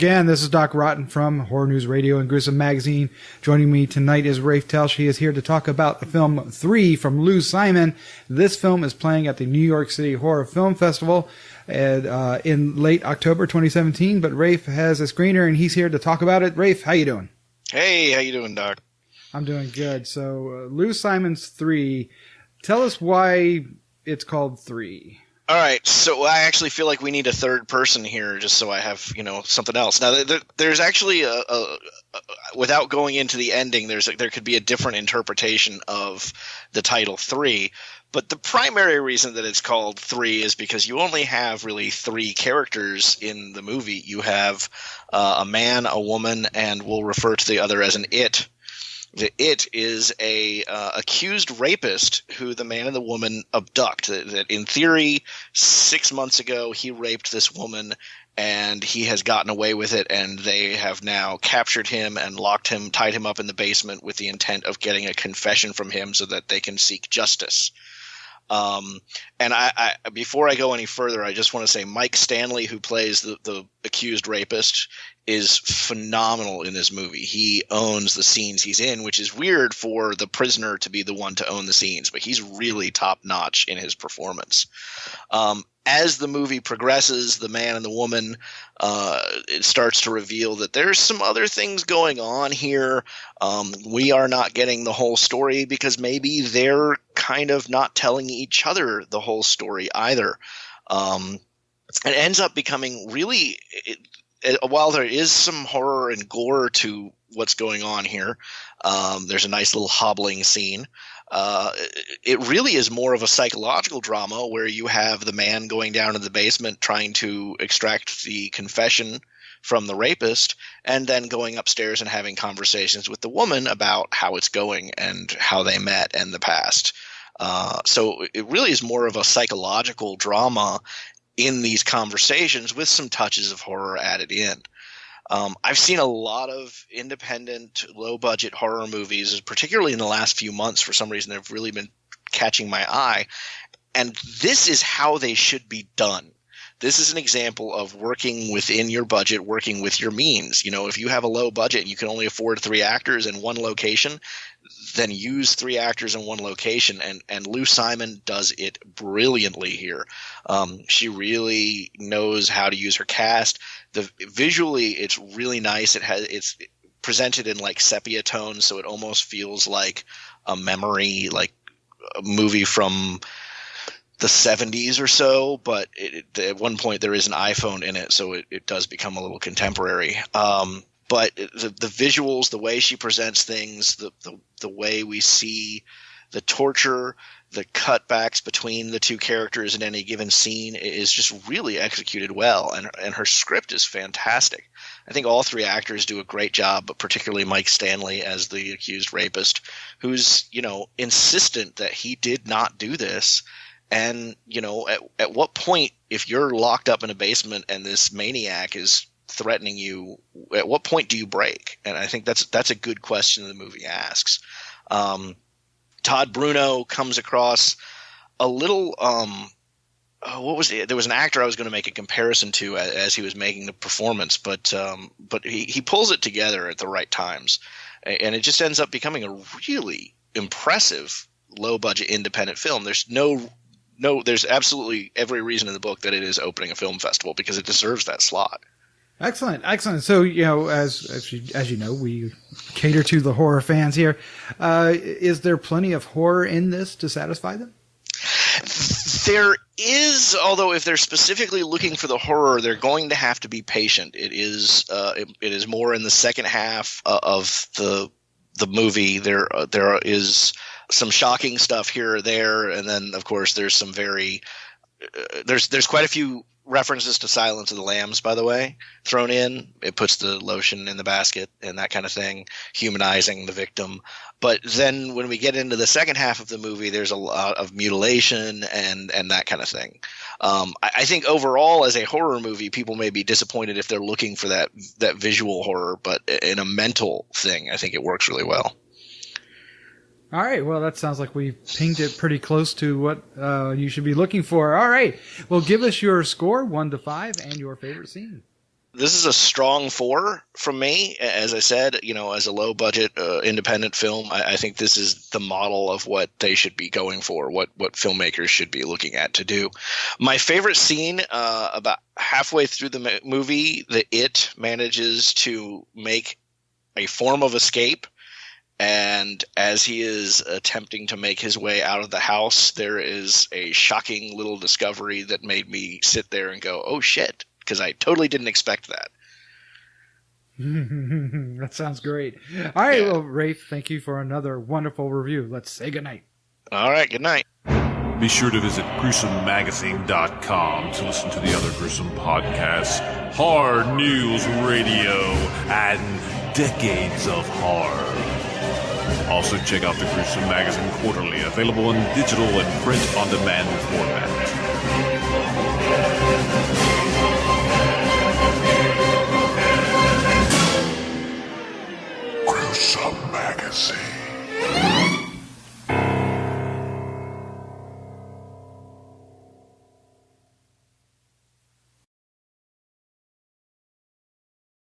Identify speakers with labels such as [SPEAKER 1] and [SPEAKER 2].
[SPEAKER 1] again. This is Doc Rotten from Horror News Radio and Gruesome Magazine. Joining me tonight is Rafe Telsch. He is here to talk about the film 3 from Lou Simon. This film is playing at the New York City Horror Film Festival in late October 2017. But Rafe has a screener and he's here to talk about it. Rafe, how you doing?
[SPEAKER 2] Hey, how you doing, Doc?
[SPEAKER 1] I'm doing good. So Lou Simon's 3. Tell us why it's called 3.
[SPEAKER 2] All right, so I actually feel like we need a third person here, just so I have something else. Now, there's actually without going into the ending, there could be a different interpretation of the title 3. But the primary reason that it's called 3 is because you only have really 3 characters in the movie. You have a man, a woman, and we'll refer to the other as an it. The it is a accused rapist who the man and the woman abduct. That in theory, 6 months ago, he raped this woman, and he has gotten away with it, and they have now captured him and locked him, tied him up in the basement with the intent of getting a confession from him so that they can seek justice. And I before I go any further, I just want to say Mike Stanley, who plays the accused rapist, is phenomenal in this movie. He owns the scenes he's in, which is weird for the prisoner to be the one to own the scenes, but he's really top notch in his performance. As the movie progresses, the man and the woman, it starts to reveal that there's some other things going on here. We are not getting the whole story because maybe they're kind of not telling each other the whole story either. It ends up becoming really while there is some horror and gore to what's going on here, there's a nice little hobbling scene. It really is more of a psychological drama where you have the man going down in the basement trying to extract the confession from the rapist and then going upstairs and having conversations with the woman about how it's going and how they met and the past. So it really is more of a psychological drama in these conversations with some touches of horror added in. I've seen a lot of independent, low-budget horror movies, particularly in the last few months. For some reason, they've really been catching my eye. And this is how they should be done. This is an example of working within your budget, working with your means. If you have a low budget and you can only afford 3 actors in one location, then use 3 actors in one location. And Lou Simon does it brilliantly here. She really knows how to use her cast. Visually, it's really nice. It's presented in like sepia tones, so it almost feels like a memory, like a movie from the 70s or so, but at one point there is an iPhone in it, so it does become a little contemporary. But the visuals, the way she presents things, the way we see the torture, the cutbacks between the 2 characters in any given scene is just really executed well, and her script is fantastic. I think all 3 actors do a great job, but particularly Mike Stanley as the accused rapist, who's insistent that he did not do this. And, at what point, if you're locked up in a basement and this maniac is threatening you, at what point do you break? And I think that's a good question the movie asks. Todd Bruno comes across a little there was an actor I was going to make a comparison to as he was making the performance, but he pulls it together at the right times. And it just ends up becoming a really impressive low-budget independent film. There's absolutely every reason in the book that it is opening a film festival because it deserves that slot.
[SPEAKER 1] Excellent. So, as you know, we cater to the horror fans here. Is there plenty of horror in this to satisfy them?
[SPEAKER 2] There is, although if they're specifically looking for the horror, they're going to have to be patient. It is more in the second half of the movie. There is some shocking stuff here or there, and then of course there's some there's quite a few references to Silence of the Lambs, by the way, thrown in. It puts the lotion in the basket and that kind of thing, humanizing the victim. But then when we get into the second half of the movie, there's a lot of mutilation and that kind of thing. I think overall, as a horror movie, people may be disappointed if they're looking for that visual horror, but in a mental thing, I think it works really well.
[SPEAKER 1] All right. Well, that sounds like we pinged it pretty close to what you should be looking for. All right. Well, give us your score, 1 to 5, and your favorite scene.
[SPEAKER 2] This is a strong 4 from me. As I said, as a low budget independent film, I think this is the model of what they should be going for, what filmmakers should be looking at to do. My favorite scene, about halfway through the movie, It manages to make a form of escape. And as he is attempting to make his way out of the house, there is a shocking little discovery that made me sit there and go, oh shit. Because I totally didn't expect that.
[SPEAKER 1] That sounds great. All right, well, Rafe, thank you for another wonderful review. Let's say goodnight.
[SPEAKER 2] All right, good night.
[SPEAKER 3] Be sure to visit GruesomeMagazine.com to listen to the other Gruesome podcasts, Hard News Radio, and Decades of Horror. Also, check out the Gruesome Magazine Quarterly, available in digital and print-on-demand format.